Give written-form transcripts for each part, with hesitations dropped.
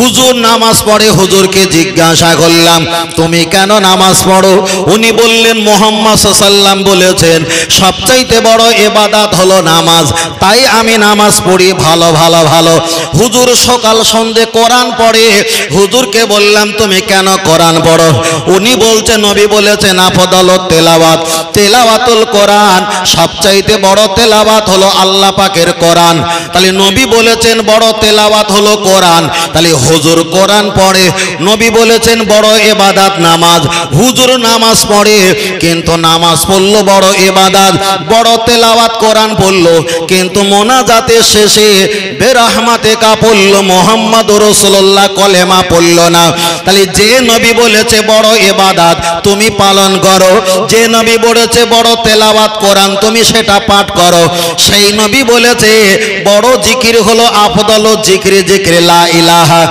হুজুর নামাজ পড়ে। হুজুরকে জিজ্ঞাসা করলাম তুমি কেন নামাজ পড়ো? উনি বললেন মুহাম্মদ সাল্লাল্লাহু আলাইহি ওয়াসাল্লাম বলেছেন সবচাইতে বড় ইবাদত হলো নামাজ, তাই আমি নামাজ পড়ি। ভালো ভালো ভালো। হুজুর সকাল সন্ধ্যে কোরআন পড়ে। হুজুরকে বললাম তুমি কেন কোরআন পড়ো? উনি বলছেন নবী বলেছেন আফদালুত তেলাওয়াত, তেলাওয়াতুল কোরআন, সবচাইতে বড় তেলাওয়াত হলো আল্লাহ পাকের কোরআন। তাহলে নবী বলেছেন বড় তেলাওয়াত হলো কোরআন, তাহলে হুজুর কোরআন পড়ে। নবী বলেছেন বড় ইবাদত নামাজ, হুজুর নামাজ পড়ে। কিন্তু নামাজ পড়লো বড় ইবাদত, বড় তেলাওয়াত কোরআন পড়লো, কিন্তু মোনাজাতের শেষে বেরহমাতিকা পড়লো, মুহাম্মাদুর রাসূলুল্লাহ কলেমা পড়লো না। তাহলে যে নবী বলেছে বড় ইবাদত তুমি পালন করো, যে নবী বলেছে বড় তেলাওয়াত কোরআন তুমি সেটা পাঠ করো, সেই নবী বলেছে বড় জিকির হলো আফদালুজ জিকির, জিকির লা ইলাহা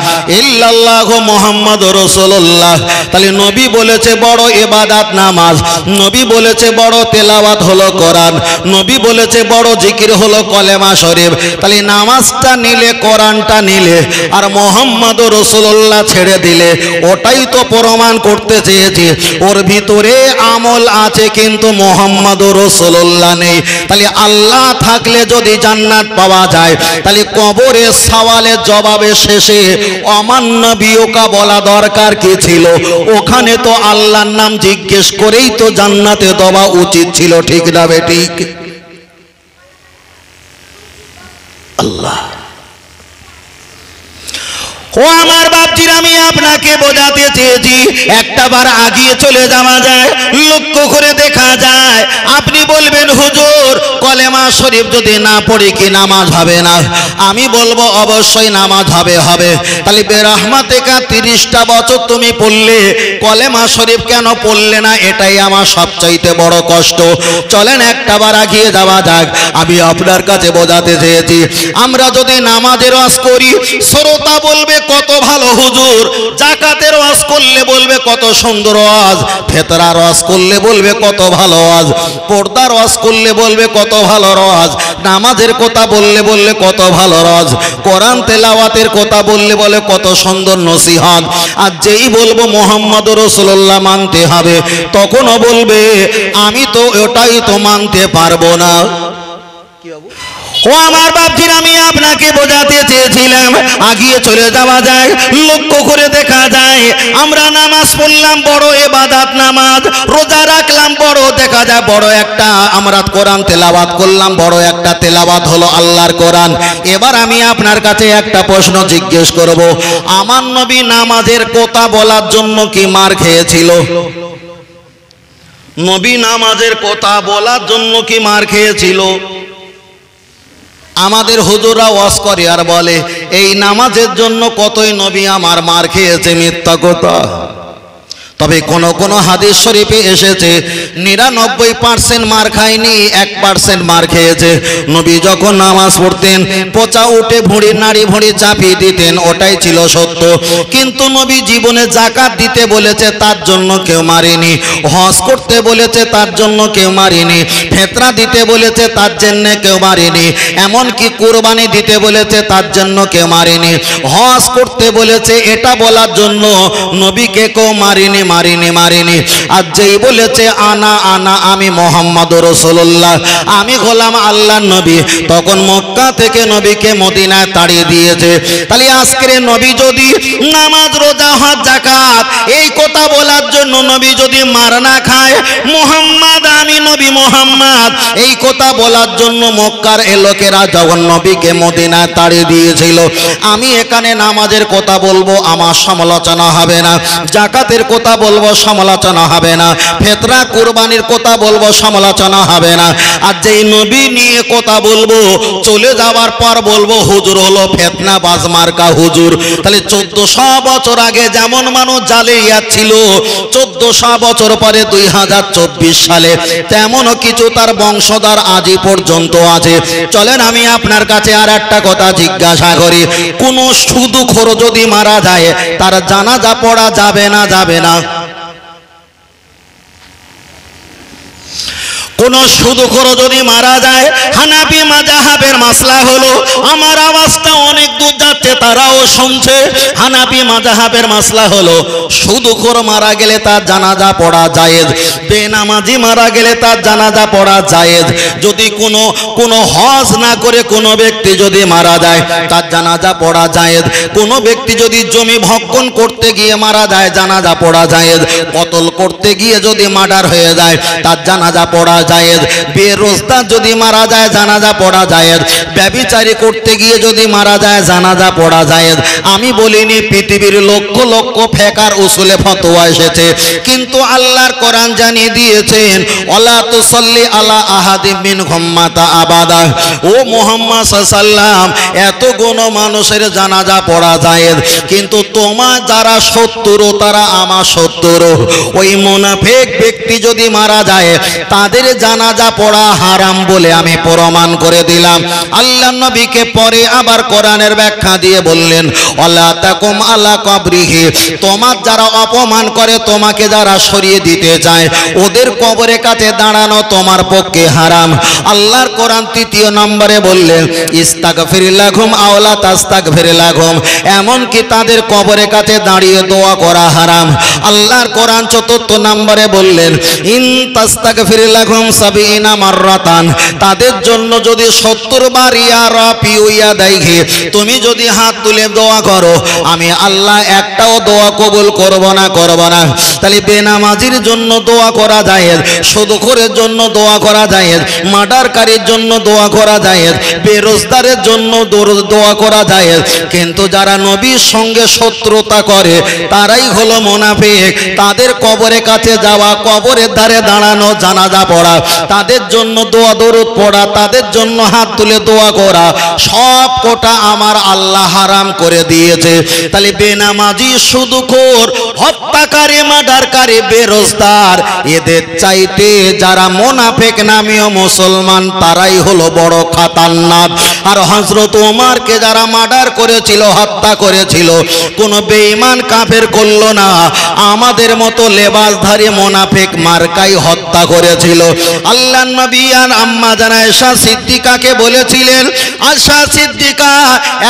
ইল্লাল্লাহ মুহাম্মাদুর রাসূলুল্লাহ। তাহলে নবী বলেছে বড় ইবাদত নামাজ, নবী বলেছে বড় তেলাওয়াত হলো কোরআন, নবী বলেছে বড় জিকির হলো কলেমা শরীফ। তাহলে নামাজটা নিলে, কোরআনটা নিলে, আর মুহাম্মাদুর রাসূলুল্লাহ ছেড়ে দিলে, ওটাই তো প্রমাণ করতে চেয়েছি ওর ভিতরে আমল আছে কিন্তু মুহাম্মাদুর রাসূলুল্লাহ নেই। তাহলে আল্লাহ থাকলে যদি জান্নাত পাওয়া যায়, তাহলে কবরের সওয়ালের জবাবের শেষে অমান্য বিয়োকা বলা দরকার কি ছিল? ওখানে তো আল্লাহর নাম জিজ্ঞেস করেই তো জান্নাতে দেওয়া উচিত ছিল, ঠিক না বেঠিক? আল্লাহ ও আমার বাপজির, আমি আপনাকে বোঝাতে চেয়েছি একটা বার আগিয়ে চলে যাওয়া যায়, লক্ষ্য করে দেখা যায়। আপনি বলবেন হুজুর কলেমা শরীফ যদি না পড়ি কি নামাজ হবে না? আমি বলবো অবশ্যই নামাজ হবে, হবে। তাহলে বেরহমাতিকা 30টা বছর তুমি পড়লে, কলেমা শরীফ কেন পড়লে না? এটাই আমার সবচাইতে বড় কষ্ট। চলেন একটা বার আগিয়ে যাওয়া যাক। আমি আপনার কাছে বোঝাতে চেয়েছি আমরা যদি নামাজের ওয়াজ করি, শ্রোতা বলবে কত ভালো হুজুর, যাকাতের ওয়াজ করলে বলবে কত সুন্দর ওয়াজ, ফিতরার ওয়াজ করলে বলবে কত ভালো ওয়াজ, পর্দার ওয়াজ করলে বলবে কত ভালো ওয়াজ, নামাজের কথা বললে কত ভালো ওয়াজ, কোরআন তেলাওয়াতের কথা বলে কত সুন্দর নসিহত। আর যেই বলবো মুহাম্মাদুর রাসূলুল্লাহ মানতে হবে, তখনও বলবে আমি তো ওটাই তো মানতে পারবো না। ও আমার বাপজির, আমি আপনাকে বোঝাতে চেয়েছিলাম আগিয়ে চলে যাওয়া যায়, লক্ষ্য করে দেখা যায় আমরা নামাজ পড়লাম বড় ইবাদত নামাজ, রোজা রাখলাম বড়, দেখা যায় বড় একটা আমরা কোরআন তেলাওয়াত করলাম, বড় একটা তেলাওয়াত হলো আল্লাহর কোরআন। এবার আমি আপনার কাছে একটা প্রশ্ন জিজ্ঞেস করব, আমার নবী নামাজের কথা বলার জন্য কি মার খেয়েছিল? নবী নামাজের কথা বলার জন্য কি মার খেয়েছিল? আমাদের হুজুররা ওয়াজ করে আর বলে এই নামাজের জন্য কতই নবী আমার মার খেয়েছে, মিথ্যা কথা। তবে কোন কোন হাদিস শরীফে এসেছে 99% মার খায়নি, 1% মার খেয়েছে। নবী যখন নামাজ পড়তেন পোচা উঠে ভুঁড়ির নাড়ি ভুঁড়ি চাপিয়ে দিতেন, ওটাই ছিল সত্য। কিন্তু নবী জীবনে যাকাত দিতে বলেছে তার জন্য কেউ মারেনি, হজ করতে বলেছে তার জন্য কেউ মারেনি, ফিতরা দিতে বলেছে তার জন্য কেউ মারেনি, এমনকি কুরবানি দিতে বলেছে তার জন্য কেউ মারেনি, হজ করতে বলেছে এটা বলার জন্য নবীকে কেউ মারেনি, মারিনি। আর যেই বলেছে আনা আনা আমি মুহাম্মাদুর রাসূলুল্লাহ, আমি গোলাম আল্লাহর নবী, তখন মক্কা থেকে নবীকে মদিনায় তাড়িয়ে দিয়েছে। তাহলে আজকের নবী যদি নামাজ রোজা হজ যাকাত এই কথা বলার জন্য নবী যদি মার না খায়, মুহাম্মদ আমি নবী মুহাম্মদ এই কথা বলার জন্য মক্কার লোকেরা যখন নবীকে মদিনায় তাড়িয়ে দিয়েছিল, আমি এখানে নামাজের কথা বলবো আমার সমালোচনা হবে না, যাকাতের কথা বলবো সমালোচনা হবে না, ফিতরা কুরবানির কথা বলবো সমালোচনা হবে না। আর যেই নবী নিয়ে কথা বলবো চলে যাওয়ার পর বলবো হুজুর হলো ফিতনা বাজ মার্কা হুজুর। তাহলে 1400 বছর আগে যেমন মানুষ জালিয়াত ছিল, 1400 বছর পরে 2024 সালে তেমনও কিছু তার বংশধর আজই পর্যন্ত আছে। চলেন আমি আপনার কাছে আর একটা কথা জিজ্ঞাসা করি, কোন সুদখোর যদি মারা যায় তার জানাজা পড়া যাবে না? যাবে না। কোন সুদখোর যদি মারা যায়, হানাফি মাযহাবের মাসলা হলো, আমার আওয়াজটা অনেক দূর যাচ্ছে তারাও শুনছে, হানাফি মাযহাবের মাসলা হলো সুদখোর মারা গেলে তার জানাজা পড়া জায়েজ, বেনামাজি মারা গেলে তার জানাজা পড়া জায়েজ। যদি কোনো হজ না করে কোনো ব্যক্তি যদি মারা যায় তার জানাজা পড়া জায়েজ। কোনো ব্যক্তি যদি জমি ভক্ষণ করতে গিয়ে মারা যায় জানাজা পড়া জায়েজ। কতল করতে গিয়ে যদি মার্ডার হয়ে যায় তার জানাজা পড়া জায়েজ। বেরোজগার যদি মারা যায় জানাজা পড়া জায়েজ। ব্যভিচারী করতে গিয়ে যদি মারা যায় জানাজা পড়া জায়েজ। আমি বলিনি, পৃথিবীর লক্ষ লক্ষ ফেকার উসুলে ফতোয়া এসেছে, কিন্তু আল্লাহর কোরআন জানিয়ে দিয়েছেন ওয়ালা তুসাল্লি আলা আহাদিম মিনহুম মাতা আবাদা। ও মুহাম্মদ সাল্লাল্লাহু, এত কোন মানুষের জানাজা পড়া জায়েজ, কিন্তু তোমার যারা শত্রু তারা আমার শত্রু। ওই মুনাফিক ব্যক্তি যদি মারা যায় তাদের জানাজা পড়া হারাম বলে আমি প্রমাণ করে দিলাম। আল্লাহর নবীকে পরে আবার কোরআনের ব্যাখ্যা দিয়ে বললেন ওয়ালা তাকুম আলা কবরিহি, তোমার যারা অপমান করে, তোমাকে যারা সরিয়ে দিতে চায়, ওদের কবরের কাছে দাঁড়ানো তোমার পক্ষে হারাম। আল্লাহর কোরআন ৩য় নম্বরে বললেন ইস্তাগফির লাহুম আও লা তাস্তাগফির লাহুম, এমনকি তাদের কবরের কাছে দাঁড়িয়ে দোয়া করা হারাম। আল্লাহর কোরআন ৪র্থ নম্বরে বললেন ইন তাস্তাগফির লাহুম ৭০ মাররাতান, তাদের জন্য যদি ৭০ বার ইয়া রাব্বি ইয়া দাইহি, তুমি যদি হাত তুলে দোয়া করো, আমি আল্লাহ একটাও দোয়া কবুল করব না। তাহলে বেনামাজির জন্য দোয়া করা জায়েজ, সুদখোরের জন্য দোয়া করা জায়েজ, মার্ডারকারীর জন্য দোয়া করা জায়েজ, বেরোজগারের জন্য দোয়া করা জায়েজ। কিন্তু যারা নবীর সঙ্গে শত্রুতা করে তারাই হলো মুনাফিক। তাদের কবরের কাছে যাওয়া, কবরের ধারে দাঁড়ানো, জানাজা পড়া, তাদের জন্য দোয়া দরুদ পড়া, তাদের জন্য হাত তুলে দোয়া করা, সব কোটা আমার আল্লাহ হারাম করে দিয়েছে। তাহলে বেনামাজি, সুদখোর, হত্যাকারী, মার্ডারকারী, বেরোজগার, এদের চাইতে যারা মুনাফিক নামীয় মুসলমান তারাই হলো বড় খাতারনাক। আর হযরত ওমরকে যারা মার্ডার করেছিল, হত্যা করেছিল, কোনো বেঈমান কাফের করলো না, আমাদের মতো লেবাসধারী মুনাফিক মার্কাই হত্যা করেছিল। আল্লাহর নবী আর আম্মা জান আয়েশা সিদ্দিকাকে বলেছিলেন, আয়েশা সিদ্দিকা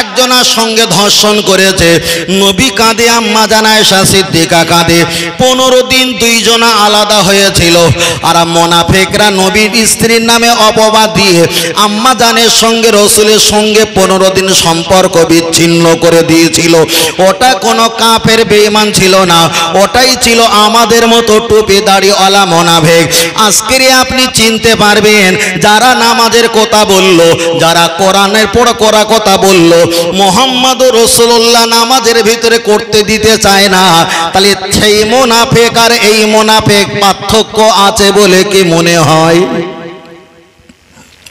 একজনের সঙ্গে ধর্ষণ করেছে। নবী কাঁদে, আম্মা জান আয়েশা সিদ্দিকা কাঁদে। 15 দিন দুইজনা আলাদা হয়েছিল। আর মুনাফিকরা নবীর স্ত্রীর নামে অপবাদ দিয়ে আম্মা জানের সঙ্গে, রাসূলের সঙ্গে 15 দিন সম্পর্ক বিচ্ছিন্ন করে দিয়েছিল। ওটা কোনো কাফের বেঈমান ছিল না, ওটাই ছিল আমাদের মতো টুপি দাড়িওয়ালা মুনাফিক। আজকেরই আপনি চিনতে পারবেন যারা নামাজের কথা বলল, যারা কোরআনের পড়া কথা বলল, মুহাম্মদুর রাসূলুল্লাহ নামাজের ভিতরে করতে দিতে চায় না, তাহলে সেই মুনাফিক আর এই মুনাফিক পার্থক্য আছে বলে কি মনে হয়?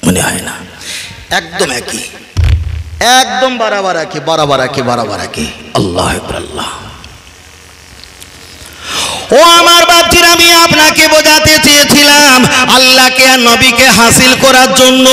মনে হয় না, একদম একই, একদম বরাবর একই। আল্লাহু আকবার, আল্লাহ। ও আমার বাপজিরা, আমি আপনাকে বোঝাতে চেয়েছিলাম আল্লাহকে আর নবীকে হাসিল করার জন্য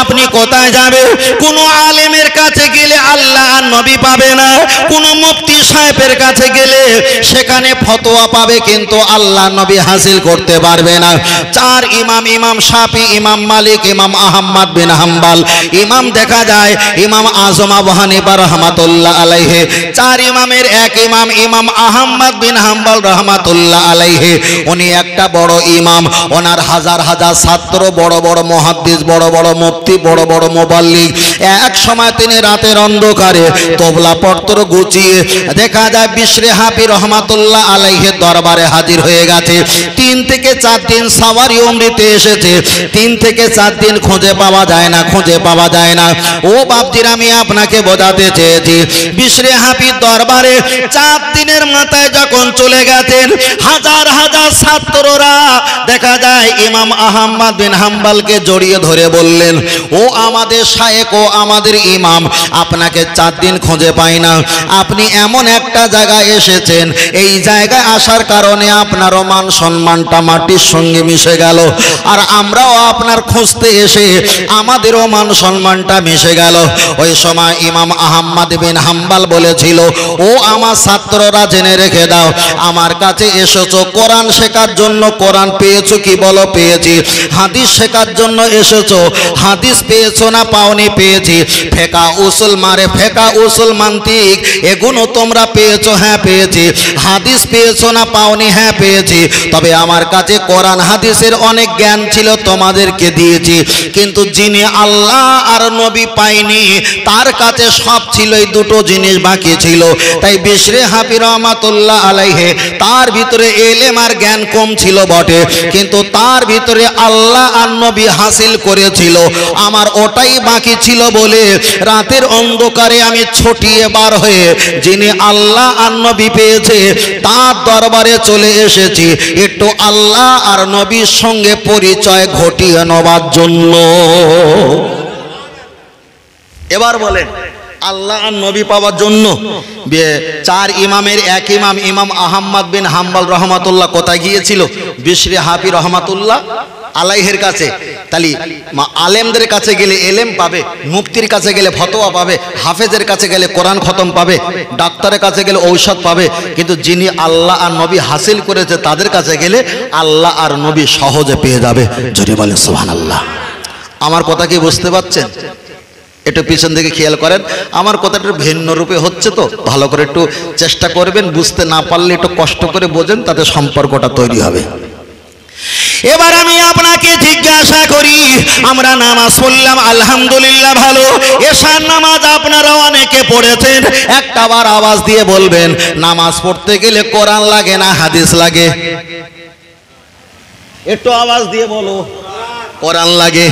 আপনি কোথায় যাবেন? কোন আলেমের কাছে গেলে আল্লাহ আর নবী পাবে না, কোন মুফতি সাহেবের কাছে গেলে সেখানে ফতোয়া পাবে, কিন্তু আল্লাহ নবী হাসিল করতে পারবে না। 4 ইমাম, ইমাম শাফি, ইমাম মালিক, ইমাম আহমদ বিন হাম্বল, ইমাম দেখা যায় ইমাম আজম আবু হানিফা রাহমাতুল্লাহ আলাইহি, 4 ইমামের এক ইমাম, ইমাম আহমদ বিন হাম্বল রাহমাতুল্লাহ আলাইহি, উনি একটা বড় ইমাম, ওনার হাজার হাজার ছাত্র, বড় বড় মুহাদ্দিস, বড় বড় মুফতি, বড় বড় মুবাল্লিগ। এক সময় তিনি রাতের অন্ধকারে তবলা পত্র গুছিয়ে দেখা যায় বিশরে হাফি রহমাতুল্লাহ আলাইহির দরবারে হাজির হয়ে গেছে। 3 থেকে 4 দিন সাওয়ারি উমরিতে এসেছে, 3 থেকে 4 দিন খুঁজে পাওয়া যায় না। ও বাপজিরা, আমি আপনাকে বোঝাতে চেয়েছি বিশরে হাফির দরবারে 4 দিনের মাথায় যখন চলে গেছেন, হাজার হাজার ছাত্ররা দেখা যায় ইমাম আহমদ বিন হাম্বলকে জড়িয়ে ধরে বললেন, ও আমাদের শায়েখ, ও আমাদের ইমাম, আপনাকে 4 দিন খুঁজে পাই না। আপনি এমন একটা জায়গায় এসেছেন, এই জায়গায় আসার কারণে আপনারও মান সম্মানটা মাটির সঙ্গে মিশে গেল, আর আমরাও আপনার খুঁজতে এসে আমাদেরও মান সম্মানটা মিশে গেল। ওই সময় ইমাম আহমদ বিন হাম্বল বলেছিল, ও আমার ছাত্ররা জেনে রেখে দাও, আমার কাছে এসেছো কোরআন শেখার জন্য, কোরআন পেয়েছো কি বলো? পেয়েছি। হাদিস শেখার জন্য এসেছো, হাদিস পেয়েছো না পাওনি? পেয়েছি। ফেকা উসুল মারে ফেকা উসুল মান্তিক এগুলো তোমরা পেয়েছো? হ্যাঁ পেয়েছি। হাদিস পেয়েছো না পাওনি? হ্যাঁ পেয়েছি। তবে আমার কাছে কোরআন হাদিসের অনেক জ্ঞান ছিল, তোমাদেরকে দিয়েছি। কিন্তু যিনি আল্লাহ আর নবী পাইনি তার কাছে সব ছিল, এই দুটো জিনিস বাকি ছিল। তাই বিশরে হাফি রহমাতুল্লাহ আলাইহে তার ভিতরে এলেম আর জ্ঞান কম ছিল বটে, কিন্তু তার ভিতরে আল্লাহ আর নবী হাসিল করেছিল। আমার ওটাই বাকি ছিল বলে রাতের অন্ধকারে আমি ছুটিয়ে বার হয়ে যিনি আল্লাহ আর নবী পেয়েছে তার দরবারে চলে এসেছি, একটু আল্লাহ আর নবীর সঙ্গে পরিচয় ঘটিয়ে নেবার জন্য। এবার বলেন আল্লাহ আর নবী পাওয়ার জন্য চার ইমামের এক ইমাম ইমাম আহমদ বিন হাম্বল রহমাতুল্লাহ কোথায় গিয়েছিল? বিশরে হাফি রহমাতুল্লাহ আলাইহের কাছে। তাহলে আলেমদের কাছে গেলে এলেম পাবে, মুফতির কাছে গেলে ফতোয়া পাবে, হাফেজের কাছে গেলে কোরআন খতম পাবে, ডাক্তারের কাছে গেলে ঔষধ পাবে। কিন্তু যিনি আল্লাহ আর নবী হাসিল করেছে তাদের কাছে গেলে আল্লাহ আর নবী সহজে পেয়ে যাবে। জোরে বলেন সুবহানাল্লাহ। আমার কথা কি বুঝতে পারছেন? একটু পিছন দিকে খেয়াল করেন, আমার কথাটা ভিন্ন রূপে হচ্ছে তো ভালো করে একটু চেষ্টা করবেন, বুঝতে না পারলে একটু কষ্ট করে বোঝেন, তাতে সম্পর্কটা তৈরি হবে। এবার আমি আপনাকে জিজ্ঞাসা করি, আমরা নামাজ পড়লাম আলহামদুলিল্লাহ ভালো, এশার নামাজ আপনারা অনেকে পড়েছেন, একটা বার আওয়াজ দিয়ে বলবেন নামাজ পড়তে গেলে কোরআন লাগে না হাদিস লাগে? একটু আওয়াজ দিয়ে বলো। কোরআন লাগে।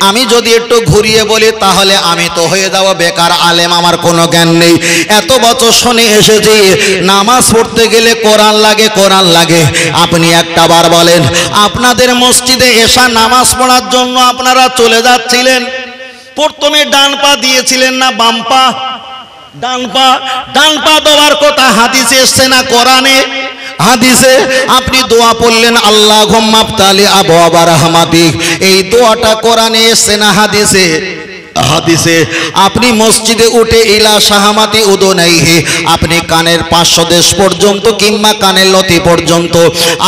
আমি যদি একটু ঘুরিয়ে বলি তাহলে আমি তো হয়ে যাব বেকার আলেম, আমার কোনো জ্ঞান নেই। এত বছর শুনে এসেছি নামাজ পড়তে গেলে কোরআন লাগে, কোরআন লাগে। আপনি একটা বার বলেন আপনাদের মসজিদে এশা নামাজ পড়ার জন্য আপনারা চলে যাচ্ছিলেন, প্রথমে ডান পা দিয়েছিলেন না বাম পা? ডান পা। ডান পা দেওয়ার কথা হাদিসে এসছে না কোরআনে? হাদিসে আপনি দোয়া পড়লেন আল্লাহুম্মা আফতালি আবওয়াবা রাহমাতিক, এই দোয়াটা কোরআনে এসছে না হাদিসে? হাদিসে। আপনি মসজিদে উঠে ইলা শাহামাতি উদুনাইহি, আপনি কানের পার্শ্বদেশ পর্যন্ত কিংবা কানের লতি পর্যন্ত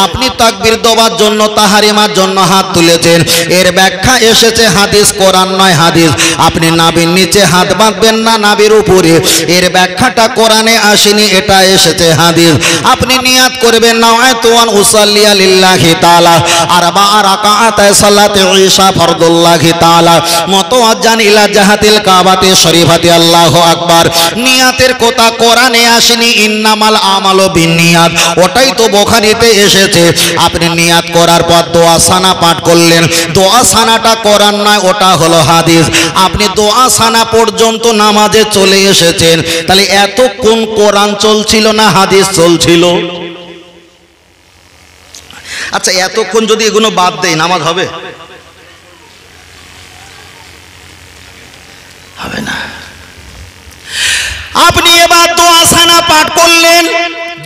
আপনি তাকবীর দেওয়ার জন্য তাহারিমার জন্য হাত তুলেছেন, এর ব্যাখ্যা এসেছে হাদিস, কোরআন নয় হাদিস। আপনি নাভির নিচে হাত বাঁধবেন না নাভির উপরে, এর ব্যাখ্যাটা কোরআনে আসেনি, এটা এসেছে হাদিস। আপনি নিয়াত করবেন নাওয়াইতু আন উসাল্লিয়া লিল্লাহি তাআলা আরবা রাকাআতাই সালাতে ঈশা ফরদুল্লাহি তাআলা মুতাওয়াজ্জান ইলা জাহাতিল কাবাতে শরীফাতে আল্লাহু আকবার। নিয়াতের কথা কোরআনে আসেনি, ইন্নামাল আমালু বিন্নিয়াত, ওটাই তো বুখারীতে এসেছে। আপনি নিয়াত করার পর দোয়া সানা পাঠ করলেন, দোয়া সানাটা কোরআন নয়, ওটা হলো হাদিস। আপনি দোয়া সানা পর্যন্ত নামাজে চলে এসেছেন, তাহলে এতক্ষণ কোরআন চলছিল না হাদিস চলছিল? আচ্ছা এতক্ষণ যদি এগুলো বাদ দেয় নামাজ হবে? হবে না। আপনি এবার দোয়া সানা পাঠ করলেন,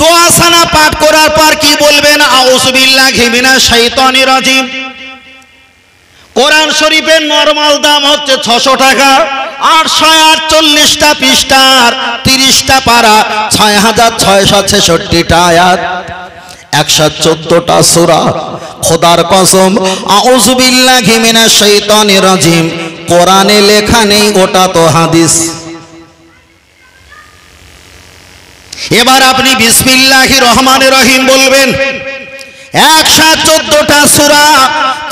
দোয়া সানা পাঠ করার পর কি বলবেন? আউযু বিল্লাহি মিনাশ শাইতানির রাজিম। কোরআন শরীফের নরমাল দাম হচ্ছে 600 টাকা, 848টা পৃষ্ঠার 30টা পারা, 6666টা আয়াত, 114টা সূরা। খোদার কসম আউযু বিল্লাহি মিনাশ শাইতানির রাজিম কোরআনে লেখা নেই, ওটা তো হাদিস। এবার আপনি বিসমিল্লাহির রহমানির রহিম বলবেন, 114টা সূরা,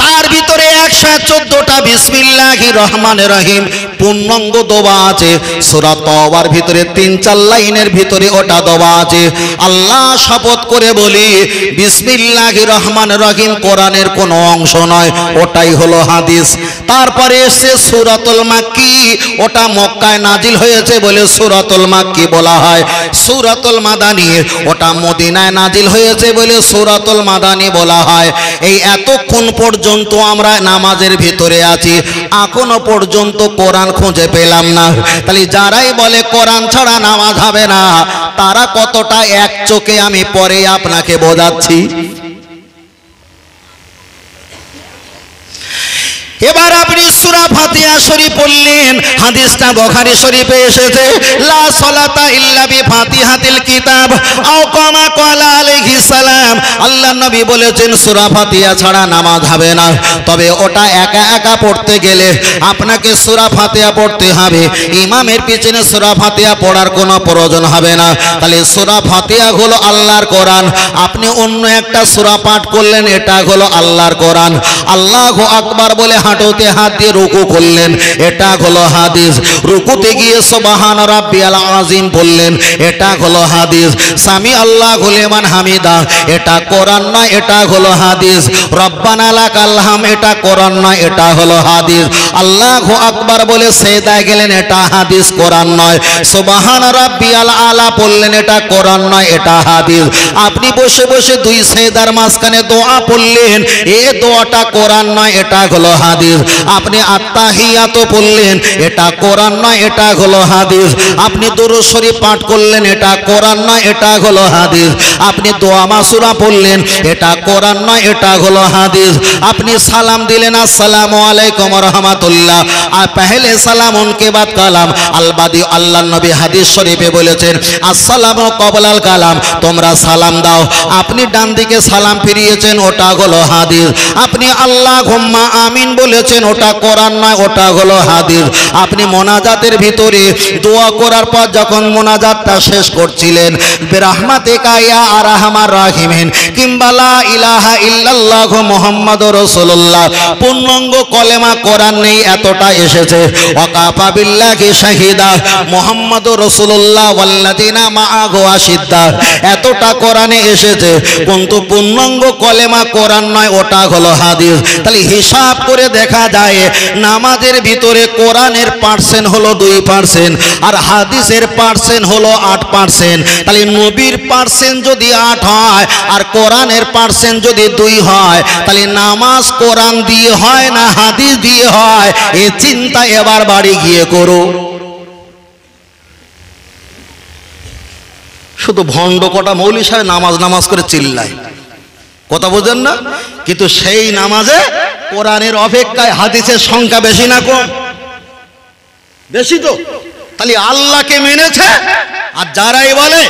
তার ভিতরে 114টা বিসমিল্লাহির রহমানির রহিম পূর্ণাঙ্গ দোয়া আছে। সূরা তাওবার ভিতরে 3-4 লাইনের ভিতরে ওটা দোয়া আছে। আল্লাহ শপথ করে বলি বিসমিল্লাহির রহমানির রহিম কোরআনের কোনো অংশ নয়, ওটাই হলো হাদিস। তারপরে এসে সূরাতুল মাক্কি, ওটা মক্কায় নাজিল হয়েছে বলে সূরাতুল মাক্কি বলা হয়। সূরাতুল মাদানী, ওটা মদিনায় নাজিল হয়েছে বলে সূরাতুল মাদানী বলা হয়। এই এতক্ষণ পর্যন্ত আমরা নামাজের ভিতরে আছি, এখনো পর্যন্ত কোরআন খুঁজে পেলাম না। তাহলে যারাই বলে কোরআন ছাড়া নামাজ হবে না, তারা কতটা এক চোখে আমি পরে আপনাকে বোঝাচ্ছি। এবার আপনি সূরা ফাতিহা শরীফ পড়লেন। হাদিসটা বুখারী শরীফে এসেছে, লা সালাতা ইল্লা বিফাতিহাতিল কিতাব আও কামা ক্বালা আলাইহিস সালাম। আল্লাহর নবী বলেছেন সূরা ফাতিহা ছাড়া নামাজ হবে না, তবে ওটা একা একা পড়তে গেলে আপনাকে সূরা ফাতিহা পড়তে হবে, ইমামের পিছনে সূরা ফাতিহা পড়ার কোনো প্রয়োজন হবে না। তাহলে সূরা ফাতিহা হলো আল্লাহর কোরআন, আপনি অন্য একটা সূরা পাঠ করলেন, এটা হলো আল্লাহর কোরআন। আল্লাহু আকবার বলে হাঁটুতে হাত দিয়ে রুকু করলেন, এটা হলো হাদিস। রুকুতে গিয়ে সুবহান রাব্বিয়াল আযীম বললেন, এটা হলো হাদিস। সামি আল্লাহু লিমান হামিদা, এটা কোরআন নয়, এটা হলো হাদিস। রব্বানা লাকাল হাম, এটা কোরআন নয়, এটা হলো হাদিস। আল্লাহু আকবার বলে সেজদায় গেলেন, এটা হাদিস, কোরআন নয়। সুবহান রাব্বিয়াল আলা বললেন, এটা কোরআন নয়, এটা হাদিস। আপনি বসে বসে দুই সেজদার মাঝখানে দোয়া পড়লেন, এই দোয়াটা কোরআন নয়, এটা হলো হাদিস। আপনি আত্তাহিয়াতু পড়লেন, এটা কোরআন নয়, এটা হলো হাদিস। আপনি দুরূদ শরীফ পাঠ করলেন, এটা কোরআন নয়, এটা হলো হাদিস। আপনি দোয়া মাসুরা পড়লেন, এটা কোরআন নয়, এটা হলো হাদিস। আপনি সালাম দিলেন, আসসালামু আলাইকুম ওয়া রাহমাতুল্লাহ, আর পহলে সালাম উনকে বাদ কালাম আলবাদি। আল্লাহর নবী হাদিস শরীফে বলেছেন, আসসালামু ক্বাবলাল কালাম, তোমরা সালাম দাও। আপনি ডান দিকে সালাম ফিরিয়েছেন, ওটা হলো হাদিস। আপনি আল্লাহুম্মা আমিন বলেছেন, ওটা কোরআন নয়, ওটা হলো হাদিস। আপনি মোনাজাতের ভিতরে দোয়া করার পর যখন মোনাজাতটা শেষ করছিলেন, বিরহমাতিকা ইয়া আরহামার রাহিমিন কিংবা লা ইলাহা ইল্লাল্লাহ মুহাম্মাদুর রাসূলুল্লাহ পূর্ণাঙ্গ কলেমা কোরআন নেই, এতটা এসেছে। ওয়াকাফা বিল্লাহি শাহিদা মুহাম্মাদুর রাসূলুল্লাহ ওয়াল্লাযিনা মাআহু আশিদ্দা, এতটা কোরআনে এসেছে, কিন্তু পূর্ণাঙ্গ কলেমা কোরআন নয়, ওটা হলো হাদিস। তাহলে হিসাব করে দেখা যায় নামাজের ভিতরে কোরআনের পার্সেন্ট হলো 2% আর হাদিসের পার্সেন্ট হলো 8%। তাহলে নবীর পার্সেন্ট যদি 8 হয় আর কোরআনের পার্সেন্ট যদি 2 হয়, তাহলে নামাজ কোরআন দিয়ে হয় না হাদিস দিয়ে হয়? এই চিন্তা এবার বাড়ি গিয়ে করো। শুধু ভণ্ড কটা মৌলী সাহেব নামাজ করে চিল্লায়, কথা বোঝেন না? কিন্তু সেই নামাজে কোরআনের অপেক্ষায় হাদিসের সংখ্যা বেশি না কম? বেশি তো। তাহলে আল্লাহকে মেনেছে, আর যারাই বলে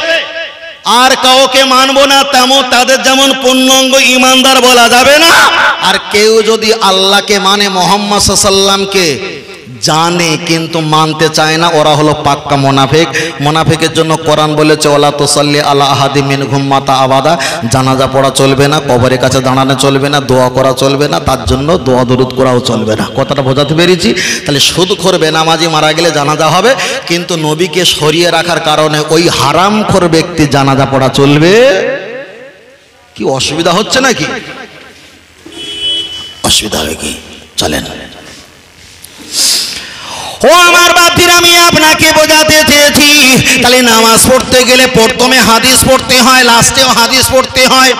আর কাউকে মানবো না, তেমন তাদের যেমন পূর্ণাঙ্গ ইমানদার বলা যাবে না। আর কেউ যদি আল্লাহকে মানে, মুহাম্মদ সাল্লাল্লাহু আলাইহি ওয়াসাল্লামকে জানে কিন্তু মানতে চায় না, ওরা হলো পাক্কা মুনাফিক। মুনাফিকের জন্য কোরআন বলেছে, ওয়ালা তুসাল্লি আলা আহাদিম মিনহুম মাতা আবাদা, জানাজা পড়া চলবে না, কবরের কাছে দাঁড়ানো চলবে না, দোয়া করা চলবে না, তার জন্য দোয়া দরুদ করাও চলবে না। কথাটা বোঝাতে পেরেছি? তাহলে সুদখোর বেনামাজি মারা গেলে জানাজা হবে, কিন্তু নবীকে সরিয়ে রাখার কারণে ওই হারামখোর ব্যক্তি জানাজা পড়া চলবে। কি অসুবিধা হচ্ছে নাকি? অসুবিধা হবে কি? চলেন। ও আমার বাপজিরা, আমি আপনাকে বোঝাতে চেয়েছি, তাহলে নামাজ পড়তে গেলে প্রথমে হাদিস পড়তে হয়, লাস্টেও হাদিস পড়তে হয়।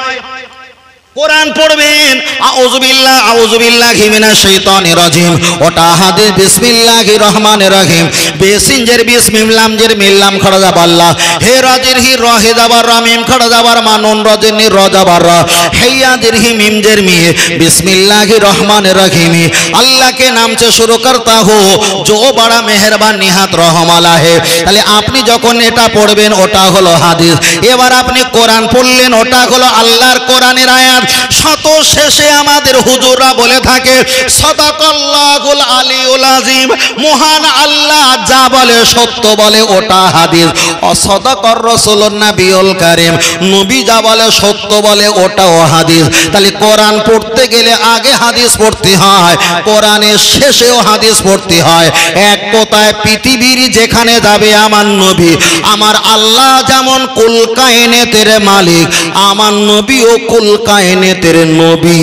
কোরআন পড়বেন, আউযু বিল্লাহি মিনাশ শাইতানির রাজিম, ওটা হাদিস। বিসমিল্লাহির রহমানির রহিম, বেসিনজের বিসমিম লামজের মিল্লাম খড়া যাবার লা, হে রাজির হি রহে যাবার রামিম খড়া যাবার মানুন রজের নি রজাবার রা, হেয়াজির হি মিমজের মি, বিসমিল্লাহির রহমানির রহিম। আল্লাহ के नाम से शुरू करता हो जो बड़ा मेहरबान निहात रहम वाला है। তাহলে আপনি যখন এটা পড়বেন ওটা হলো হাদিস। এবার আপনি কোরআন পড়লেন, ওটা হলো আল্লাহর কোরআনের আয়াত। শত শেষে আমাদের হুজুররা বলে থাকে, সাদাকাল্লাহুল আলিউল আযীম, মহান আল্লাহ যা বলে সত্য বলে, ওটা হাদিস। অসাদাকার রাসূলুন নবিয়ুল কারীম, নবী যা বলে সত্য বলে, ওটাও হাদিস। তাহলে কোরআন পড়তে গেলে আগে হাদিস পড়তে হয়, কোরআনের শেষেও হাদিস পড়তে হয়। এক কথায় পৃথিবীর যেখানে যাবে আমার নবী, আমার আল্লাহ যেমন কুল কায়নাতের মালিক, আমার নবীও কুল কায়নাতের নবী।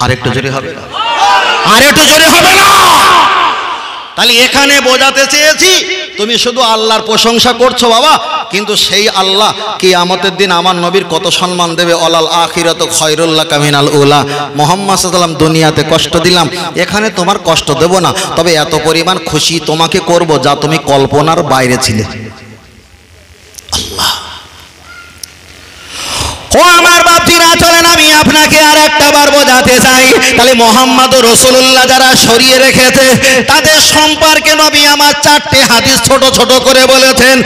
আরেকটু জোরে হবে না? আরেকটু জোরে হবে না? তাহলে এখানে বোঝাতে চেয়েছি, তুমি শুধু আল্লাহর প্রশংসা করছো বাবা, কিন্তু সেই আল্লাহ কিয়ামতের দিন আমার নবীর কত সম্মান দেবে। অলাল আখিরাতু খায়রুল লাকা মিনাল উলা। মুহাম্মদ সাল্লাল্লাহু আলাইহি ওয়াসাল্লাম দুনিয়াতে কষ্ট দিলাম, এখানে তোমার কষ্ট দেব না, তবে এত পরিমাণ খুশি তোমাকে করব যা তুমি কল্পনার বাইরে ছিলে। আল্লাহ। ও আমার বাপজিরা, চলে চলেন আমি আপনাকে আর একটা বার বোঝাতে চাই, তাহলে মুহাম্মদুর রাসূলুল্লাহ যারা সরিয়ে রেখেছে তাদের সম্পর্কে নবী আমার 4টে হাদিস ছোট ছোট করে বলেছেন।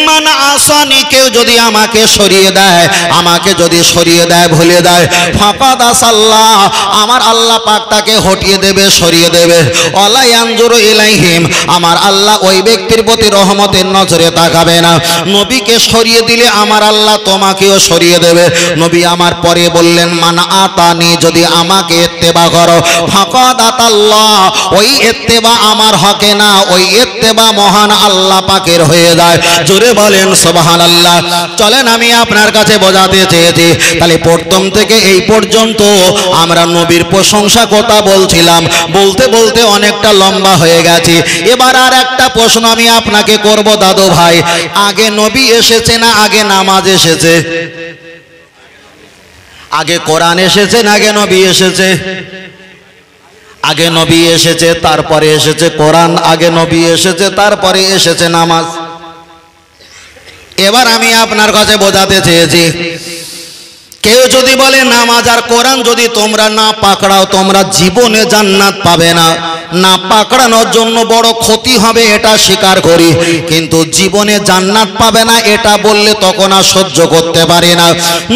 মান আসানি, কেউ যদি আমাকে সরিয়ে দেয়, আমাকে যদি সরিয়ে দেয়, ভুলে দেয়, ফাকাদ আসাল্লাহ, আমার আল্লাহ পাক তাকে হটিয়ে দেবে, সরিয়ে দেবে। ওয়ালা ইয়ানজুরু ইলাইহিম, আমার আল্লাহ ওই ব্যক্তির প্রতি রহমতের নজরে তাকাবে না। নবীকে সরিয়ে দিলে আমার আল্লাহ তোমাকেও সরিয়ে দেবে। নবী আমার পরে বললেন মান আতানি, যদি আমাকে ইত্তেবা করো, ফাকাদ আতাল্লাহ, ওই ইত্তেবা আমার হকে না, ওই ইত্তেবা মহান আল্লাহ পাকের হয়ে যায়। জোরে বলেন সুবহানাল্লাহ। চলেন আমি আপনার কাছে বোঝাতে চেয়েছি, তাহলে প্রথম থেকে এই পর্যন্ত আমরা নবীর প্রশংসা কথা বলছিলাম, বলতে বলতে অনেকটা লম্বা হয়ে গেছে। এবার আর একটা প্রশ্ন আমি আপনাকে করব দাদু ভাই, আগে নবী এসেছে না আগে নামাজ এসেছে? আগে কোরআন এসেছে না আগে নবী এসেছে? আগে নবী এসেছে তারপরে এসেছে কোরআন, আগে নবী এসেছে তারপরে এসেছে নামাজ। এবার আমি আপনার কাছে বোঝাতে চেয়েছি, কেউ যদি বলে নামাজ আর কোরআন যদি তোমরা না পাকড়াও তোমরা জীবনে জান্নাত পাবে না, না পাকড়ানোর জন্য বড় ক্ষতি হবে এটা স্বীকার করি, কিন্তু জীবনে জান্নাত পাবে না এটা বললে তখন আর সহ্য করতে পারি না।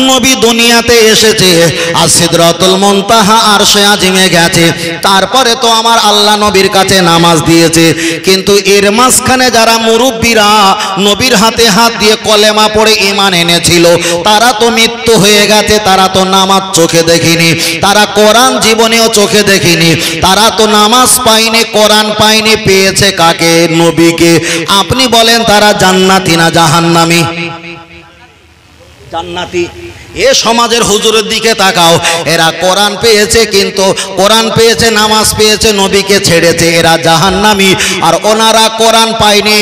নবী দুনিয়াতে এসেছে আর সিদরাতুল মুনতাহা আরশে আজিমে গেছে, তারপরে তো আমার আল্লাহ নবীর কাছে নামাজ দিয়েছে, কিন্তু এর মাঝখানে যারা মুরব্বীরা নবীর হাতে হাত দিয়ে কলেমা পড়ে ঈমান এনেছিল তারা তো মৃত্যু হয়ে গেছে, তারা তো নামাজ চোখে দেখিনি, তারা কোরআন জীবনেও চোখে দেখিনি, তারা তো নামাজ পায়নি, কোরআন পায়নি, পেয়েছে কাকে? নবীকে। আপনি বলেন তারা জান্নাতি না জাহান্নামী? জান্নাতি। এ সমাজের হুজুরের দিকে তাকাও, এরা কোরআন পেয়েছে, কিন্তু কোরআন পেয়েছে, নামাজ পেয়েছে, নবীকে ছেড়েছে, এরা জাহান্নামী। আর ওনারা কোরআন পায়নি,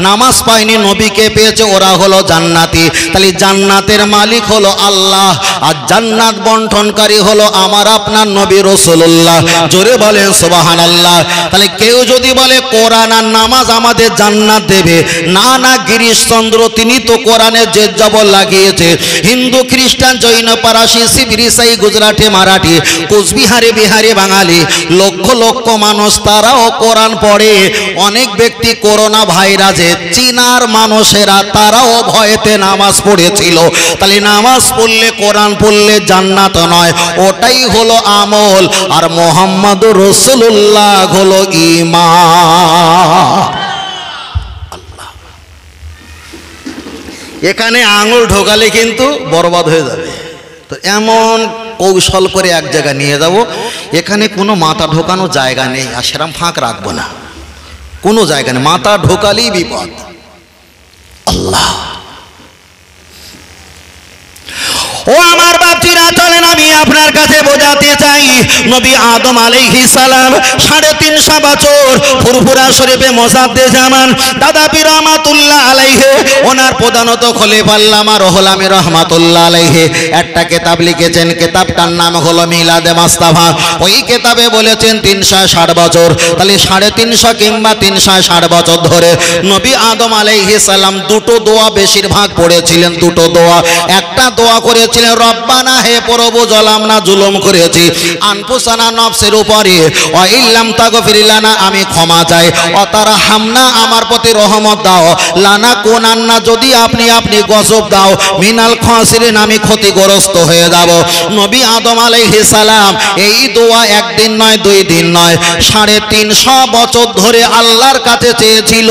নামাজ পায়নি, নবীকে পেয়েছে, ওরা হলো জান্নাতি। তাহলে জান্নাতের মালিক হলো আল্লাহ আর জান্নাত বন্টনকারী হলো আমার আপনার নবী রাসূলুল্লাহ। জোরে বলেন সুবহানাল্লাহ। তাহলে কেউ যদি বলে কোরআন আর নামাজ আমাদের জান্নাত দেবে, না না, গিরিশচন্দ্র তিনি তো কোরআনের জেদ জবর লাগিয়েছে। হিন্দু, খ্রিস্টান, জৈন, পারাসি, শিখ, ইসাই, গুজরাটি, মারাঠি, কোচবিহারি, বিহারি, বাঙালি, লক্ষ লক্ষ মানুষ তারাও কোরআন পড়ে। অনেক ব্যক্তি করোনা ভাইরাসে চীনার মানুষেরা তারাও ভয়েতে নামাজ পড়েছিল। তাহলে নামাজ পড়লে, কোরআন পড়লে জান্নাত নয়, ওটাই হলো আমল, আর মুহাম্মদুর রাসূলুল্লাহ হলো ঈমান। এখানে আঙুল ঢোকালে কিন্তু বরবাদ হয়ে যাবে। তো এমন কৌশল করে এক জায়গায় নিয়ে যাব, এখানে কোনো মাথা ঢোকানো জায়গা নেই, আর সেরকম ফাঁক রাখবো না, কোনো জায়গা নেই, মাথা ঢোকালেই বিপদ। আল্লাহ। ও আমার বাপজিরা, চলেন আমি আপনার কাছে বোঝাতে চাই, নবী আদম আলাইহিস সালাম 350 বছর ফুরফুরা শরীফে মোসাদ্দে জামান দাদা পীর রহমাতুল্লাহ আলাইহি, ওনার প্রধানত খলিফা আল্লামা রুহুল আমিন রহমাতুল্লাহ আলাইহি একটা কিতাব লিখেছেন, কিতাবটার নাম হলো মিলাদে মুস্তাফা। ওই কিতাবে বলেছেন 360 বছর, তাহলে 350 কিংবা 360 বছর ধরে নবী আদম আলাইহিস সালাম দুটো দোয়া বেশিরভাগ পড়েছিলেন, দুটো দোয়া। একটা দোয়া করেছিলেন, রব্বানা, হে প্রভু, জালামনা, জুলুম করেছি, আনফুসানা, নফসের উপরে, ওয়া ইল্লাম তাগফির লানা, আমি ক্ষমা চাই, ওয়া তারহামনা, আমার প্রতি রহমত দাও, লানা কুনান্না, যদি আপনি গজব দাও, মিনাল খাসিরিন, আমি ক্ষতিগ্রস্ত হয়ে যাব। নবী আদম আলাইহিস সালাম এই দোয়া একদিন নয়, 2 দিন নয়, 350 বছর ধরে আল্লাহর কাছে চেয়েছিল।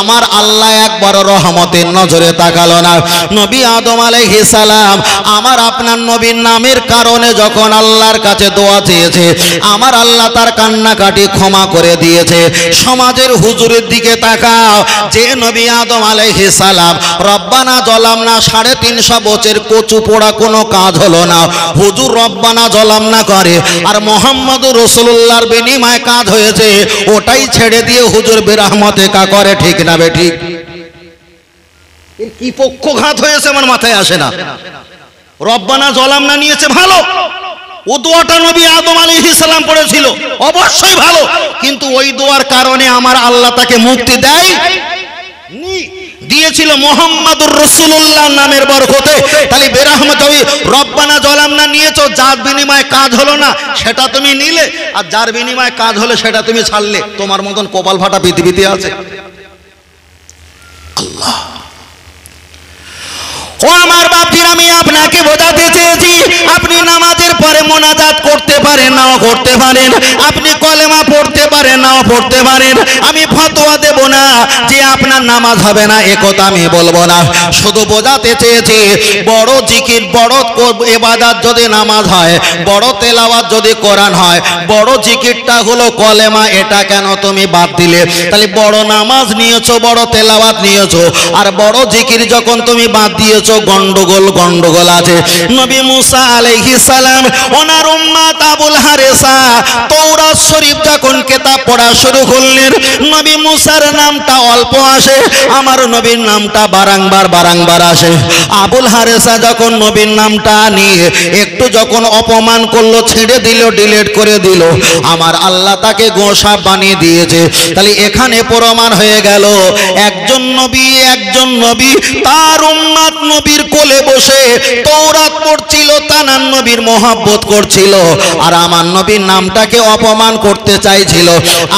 আমার আল্লাহ একবার রহমতের নজরে তাকালো না। নবী আদম আলাইহিস সালাম আমার আপনার নবীর নামের কারণে যখন আল্লাহর কাছে দোয়া চেয়েছে, আমার আল্লাহ তার কান্নাকাটি ক্ষমা করে দিয়েছে। সমাজের হুজুরের দিকে তাকাও, যে নবী আদম আলাইহিস সালাম রব্বানা জালামনা 350 বছর কচু পোড়া কোনো কাজ হলো না, হুজুর রব্বানা জালামনা করে, আর মুহাম্মদুর রাসূলুল্লাহর বিনিময়ে কাজ হয়েছে, ওটাই ছেড়ে দিয়ে হুজুর বিরহমতে কা করে, ঠিক না বে ঠিক? এর কি পক্ষঘাত হয়েছে আমার মাথায় আসে না। রব্বানা জালামনা নিয়েছে ভালো, ও দোয়াটা নবী আদম আলাইহিস সালাম পড়েছিল, অবশ্যই ভালো, কিন্তু ওই দোয়ার কারণে আমার আল্লাহ তাকে মুক্তি দেয় নি। দিয়েছিল মুহাম্মাদুর রাসূলুল্লাহ নামের বরকতে। তাহলে বেরহমত ওই রব্বানা জালামনা নিয়েছো, যার বিনিময়ে কাজ হলো না সেটা তুমি নিলে, আর যার বিনিময়ে কাজ হলো সেটা তুমি ছাড়লে। তোমার মতন কপাল ফাটা পৃথিবীতে আছে? আল্লাহ। ও আমার বাপজির, আমি আপনাকে বোঝাতে চেয়েছি, আপনি নামাজের পরে মোনাজাত করতে পারেন, নাও করতে পারেন, আপনি কলেমা পড়তে পারেন, নাও পড়তে পারেন। আমি ফতোয়া দেব না যে আপনার নামাজ হবে না, একথা আমি বলবো না। শুধু বোঝাতে চেয়েছি, বড় জিকির, বড় ইবাদত যদি নামাজ হয়, বড় তেলাওয়াত যদি কোরআন হয়, বড় জিকিরটা হলো কলেমা, এটা কেন তুমি বাদ দিলে? তাহলে বড় নামাজ নিয়েছো, বড় তেলাওয়াত নিয়েছো, আর বড় জিকির যখন তুমি বাদ দিয়েছো, গন্ডগোল আছে। নবী মুসা আলাইহিস সালাম ওনার উম্মত আবুল হারেসা তাওরাত শরীফ যখন কিতাব পড়া শুরু করলেন, নবী মুসার নামটা অল্প আসে, আমার নবীর নামটা বারংবার আসে। আবুল হারেসা যখন নবীর নামটা নিয়ে একটু যখন অপমান করলো, ছেড়ে দিল, ডিলিট করে দিল, আমার আল্লাহ তাকে গোসাপ বানিয়ে দিয়েছে। তাহলে এখানে প্রমাণ হয়ে গেল, একজন নবী তার উম্মত নবীর কোলে বসে তাওরাত পড়ছিল, তানার নবীর মহব্বত করছিল, আর আমার নবীর নামটাকে অপমান করতে চাইছিল।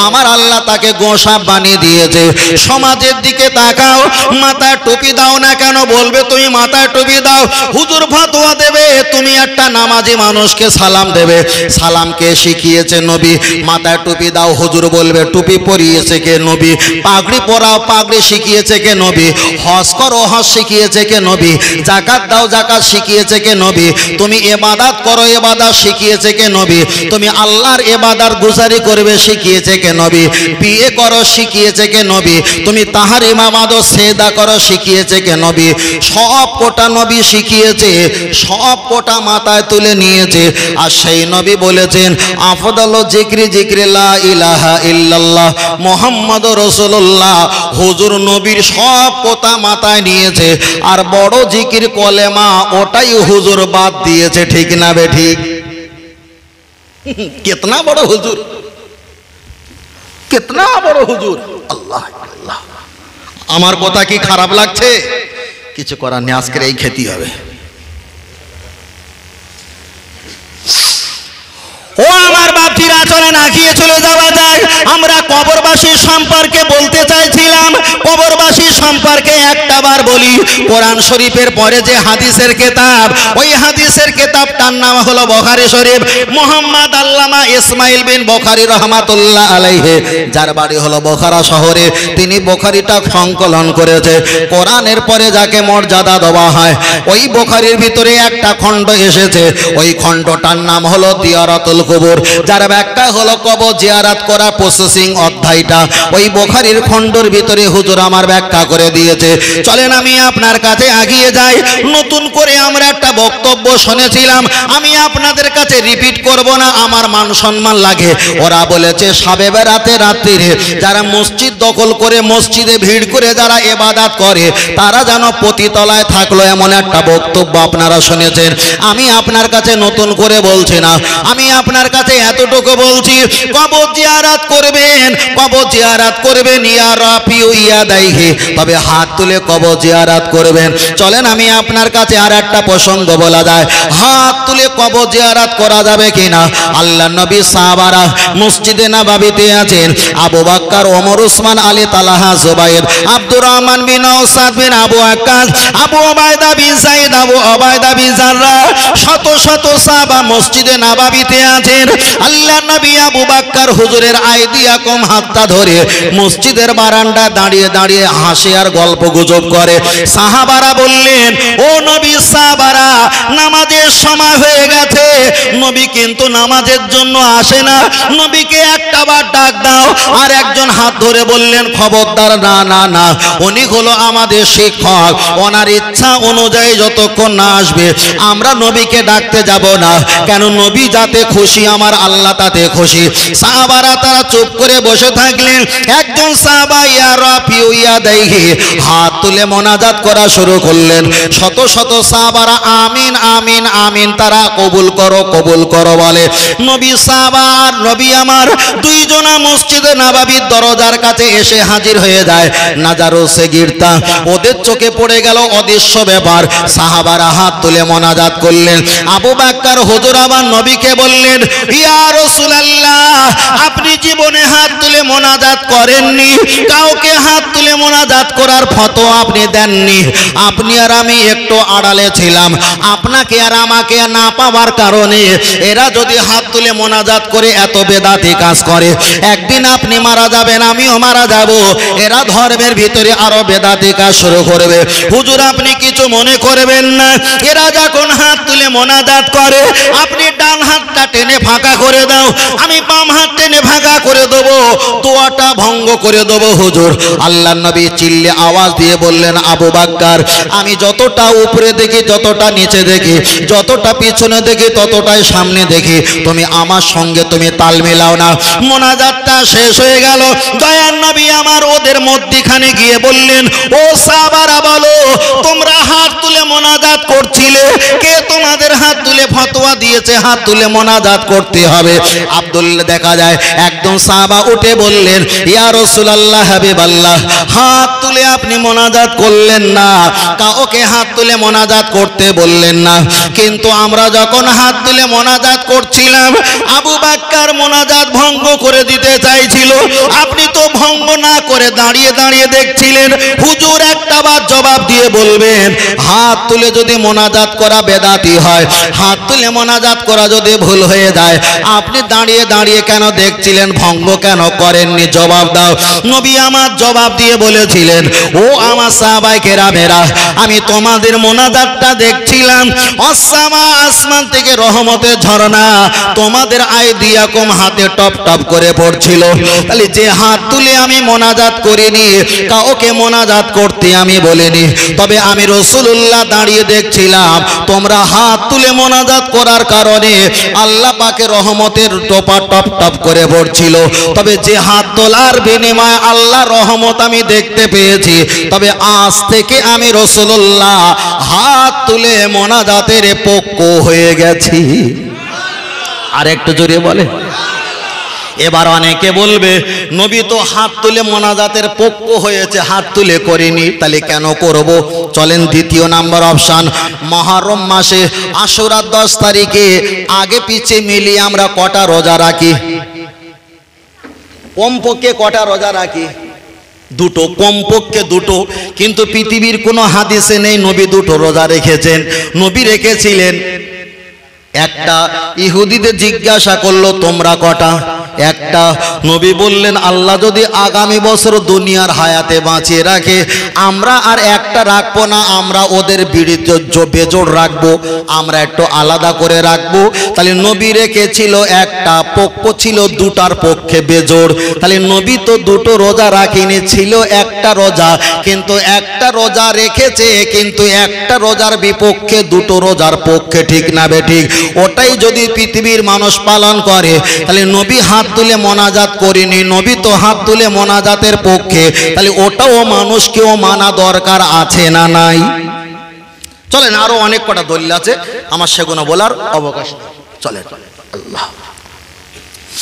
আমার আল্লাহ তাকে গোসাপ বানিয়ে দিয়েছে। সমাজের দিকে তাকাও, মাথায় টুপি দাও না কেন? বলবে তুমি মাথায় টুপি দাও, হুজুর ফতোয়া দেবে তুমি একটা নামাজি মানুষকে সালাম দেবে, সালামকে শিখিয়েছে নবী। মাথায় টুপি দাও, হুজুর বলবে টুপি পরিয়েছে কে? নবী। পাগড়ি পরাও, পাগড়ি শিখিয়েছে কে? নবী। হজ করো, হজ শিখিয়েছে কে? নবী। যাকাত দাও, যাকাত শিখিয়েছে কে? নবী। তুমি ইবাদত করো, ইবাদত শিখিয়েছে কে? নবী। তুমি আল্লাহর ইবাদত গুজারি করবে শিখিয়েছে কে? নবী। বিয়ে করো শিখিয়েছে কে? নবী। তুমি তাহার ইমামত সেজদা করো শিখিয়েছে কে? নবী। সব কোটা নবী শিখিয়েছে, সব কোটা মাথায় তুলে নিয়েছে। আর সেই নবী বলেছেন, আফদালু জিক্রি লা ইলাহা ইল্লাল্লাহ মুহাম্মাদুর রাসূলুল্লাহ। হুজুর নবীর সব কথা মাথায় নিয়েছে, আর বড় জিকির কলেমা ওটাই হুজুর বাদ দিয়েছে। ঠিক না বে ঠিক? কিতনা বড় হুজুর, কিতনা বড় হুজুর। আল্লাহ আল্লাহ। আমার কথা কি খারাপ লাগছে? কিছু করার নেই, আজকের এই খেতে হবে। ও আমার বাপজিরা, চলে না গিয়ে চলে যাওয়া যায়। আমরা কবরবাসী সম্পর্কে বলতে চাইছিলাম, কবরবাসী সম্পর্কে একটা বার বলি। কোরআন শরীফের পরে যে হাদিসের কিতাব, ওই হাদিসের কিতাবটার নাম হলো বুখারী শরীফ। মুহাম্মদ আল্লামা ইসমাইল বিন বুখারী রহমাতুল্লাহ আলাইহি, যার বাড়ি হলো বুখারা শহরে, তিনি বুখারীটা সংকলন করেছে। কোরআনের পরে যাকে মর্যাদা দেওয়া হয়, ওই বুখারীর ভিতরে একটা খণ্ড এসেছে, ওই খণ্ডটার নাম হলো জিয়ারাতুল কবর, যার ব্যাখ্যা হলো কবর জিয়ারত করা প্রসেসিং অধ্যায়টা। ওই বুখারীর খণ্ডের ভিতরে হুজুর আমার ব্যাখ্যা করে দিয়েছে। চলেন আমি আপনার কাছে এগিয়ে যাই। নতুন করে আমরা একটা বক্তব্য শুনেছিলাম, আমি আপনাদের কাছে রিপিট করব না, আমার মান সম্মান লাগে। ওরা বলেছে শবে বেরাতে রাত্রিরে যারা মসজিদ দখল করে, মসজিদে ভিড় করে যারা ইবাদত করে, তারা যেন পতিতলায় থাকলো, এমন একটা বক্তব্য আপনারা শুনেছেন। আমি আপনার কাছে নতুন করে বলছি না, আমি আপনার কাছে এতটুকু বলছি, কবর জিয়ারত করবেন, কবর জিয়ারত করবেন, ইয়া রাফিউ ইয়াদাইহি, তবে হাত তুলে কবর জিয়ারত করবেন। চলেন আমি আপনার কাছে আর একটা প্রসঙ্গ বলা যায়, হাত তুলে কবর জিয়ারত করা যাবে কিনা। আল্লাহর নবী সাহাবারা মসজিদে নববীতে আছেন, আবু বকর, ওমর, উসমান, আলী, তালহা, জুবাইর, আব্দুর রহমান বিন আওসাদ বিন আবু আক্কাস, আবু ওবায়দা বিন সাইদ, আবু ওবায়দা বিন জাররাহ, শত শত সাহাবা মসজিদে নববীতে আছেন। আল্লাহর নবী আবু বকর হুজুরের আইদিয়াকুম হাতটা ধরে মসজিদের বারান্দায় দাঁড়িয়ে দাঁড়িয়ে হাসে আর গল্প গুজব করে। সাহাবারা বললেন, ও নবী, সাহাবারা নামাজের সময় হয়ে গেছে, নবী কিন্তু নামাজের জন্য আসে না, নবীকে একটা বার ডাক দাও। আর একজন হাত ধরে বললেন, খবরদার, না না না, উনি হলো আমাদের শিক্ষক, ওনার ইচ্ছা অনুযায়ী যতক্ষণ না আসবে আমরা নবীকে ডাকতে যাব না। কেন? নবী যাতে খুশি, আমার আল্লাহ তাতে খুশি। সাহাবারা তারা চুপ করে বসে থাকলেন। একজন সাহাবা ইয়া রাফিউ ইয়াদাইহি হাত তুলে মোনাজাত করা শুরু করলেন। শত শত সাহাবারা আমিন আমিন আমিন তারা কবুল করো বলে। নবী সাহাবা আর নবী আমার দুইজনা মসজিদে নববীর দরজার কাছে এসে হাজির হয়ে যায়। নাজারো সেগিরতা ওদের চোখে পড়ে গেল অদৃশ্য ব্যাপার। সাহাবারা হাত তুলে মোনাজাত করলেন। আবু বকর হুজুর আমার নবীকে বললেন, ইয়া রাসূলুল্লাহ, আপনি জীবনে হাত তুলে মোনাজাত করেননি, কাউকে হাত তুলে মোনাজাত করার ফতোয়া আপনি দেননি। আপনি আর আমি একটু আড়ালে ছিলাম, আপনাকে আর আমাকে না পাওয়ার কারণে এরা যদি হাত তুলে মোনাজাত করে এত বেদাতি কাজ করে, একদিন আপনি মারা যাবেন, আমিও মারা যাব, এরা ধর্মের ভিতরে আরো বেদাতি কাজ শুরু করবে। হুজুর আপনি কিছু মনে করবেন না, এরা যখন হাত তুলে মোনাজাত করে আপনি ডান হাতটা টেনে ফাঁকা করে দাও, আমি বাম হাত টেনে ফাঁকা করে দেবো, দোয়াটা ভঙ্গ করে দেবো। হুজুর আল্লাহর নবী চিল্লে আওয়াজ দিয়ে বললেন, আবু বকর, আমি যতটা উপরে দেখি, যতটা নিচে দেখি, যতটা পিছনে দেখি, ততটাই সামনে দেখি, তুমি আমার সঙ্গে তুমি তাল মেলাও না। মোনাজাতটা শেষ হয়ে গেল। দয়ার নবী আমার ওদের মধ্যখানে গিয়ে বললেন, ও সাহাবারা বলো, তোমরা হাত তুলে মোনাজাত করছিলে, কে তোমাদের হাত তুলে ফতোয়া দিয়েছে হাত তুলে মোনাজাত করতে হবে? আব্দুল্লাহ দেখা যায় একদম সাহাবা উঠে বললেন, ইয়া রাসূলুল্লাহ হাবিবাল্লাহ, হাত তুলে আপনি মোনাজাত করলেন না, কাউকে হাত তুলে মোনাজাত করতে বললেন না, কিন্তু আমরা যখন হাত তুলে মোনাজাত করছিলাম আবু বকর মোনাজাত ভঙ্গ করে দিতে চাইছিল, আপনি তো ভঙ্গ না করে দাঁড়িয়ে দাঁড়িয়ে দেখছিলেন। হুজুর একটা বার জবাব দিয়ে বলবেন, হাত তুলে যদি মোনাজাত করা বেদাতি হয়, হাত তুলে মোনাজাত করা যদি ভুল হয়ে যায়, আপনি দাঁড়িয়ে দাঁড়িয়ে কেন দেখছিলেন, ভঙ্গ কেন করেননি? জবাব দাও। নবী আমার জবাব দিয়ে বলেছিলেন, ও আমার সাহাবায়ে কেরামেরা, আমি তোমাদের মোনাজাতটা দেখছিলাম, আসসামা আসমান থেকে রহমতের ঝর্ণা তোমাদের আইদিয়াকুম হাতে টপ টপ করে পড়ছিল। তাহলে যে হাত তুলে আমি মোনাজাত করিনি, কাউকে মোনাজাত করতে আমি বলিনি, তবে আমি রাসূলুল্লাহ দাঁড়িয়ে দেখছিলাম তোমরা হাত তুলে মোনাজাত করার কারণে আল্লাহ পাকের রহমতের টোপা টপ টপ করে পড়ছিল। তবে যে হাত তোলার বিনিময়ে আল্লাহ রহমত আমি দেখতে পেয়েছি, তবে আজ থেকে আমি রাসূলুল্লাহ হাত তুলে মোনাজাতের পক্ষ হয়ে গেছি। আর একটু জোরে বলে। এবার অনেকে বলবে, নবী তো হাত তুলে মোনাজাতের পক্ষ হয়েছে, হাত তুলে করেনি, তাহলে কেন করব? চলেন দ্বিতীয় নাম্বার অপশন, মুহররম মাসে আশুরার 10 তারিখে আগে পিছে মিলিয়ে আমরা কটা রোজা রাখি? কমপক্ষে কটা রোজা রাখি? দুটো, কমপক্ষে দুটো। কিন্তু পৃথিবীর কোনো হাদিসে নেই নবী দুটো রোজা রেখেছেন। নবী রেখেছিলেন একটা। ইহুদিদের জিজ্ঞাসা করলো, তোমরা কটা? একটা। নবী বললেন, আল্লাহ যদি আগামী বছর দুনিয়ার হায়াতে বাঁচিয়ে রাখে, আমরা আর একটা রাখবো না, আমরা ওদের বেজোড় রাখবো, আমরা একটু আলাদা করে রাখবো। তাহলে নবী রেখেছিল একটা, পক্ষ ছিল দুটার পক্ষে বেজোড়। তাহলে নবী তো দুটো রোজা রাখিনি, ছিল একটা রোজা, কিন্তু একটা রোজা রেখেছে, কিন্তু একটা রোজার বিপক্ষে দুটো রোজার পক্ষে, ঠিক না বেঠিক? ওটাই যদি পৃথিবীর মানুষ পালন করে, তাহলে নবী হাত তুলে মোনাজাত করেনি, নবী তো হাত তুলে মোনাজাতের পক্ষে, তাহলে ওটাও মানুষকেও মানা দরকার আছে না নাই? চলেন আরো অনেক কটা দলিল আছে, আমার সেগুলো বলার অবকাশ নেই। চলেন। আল্লাহ।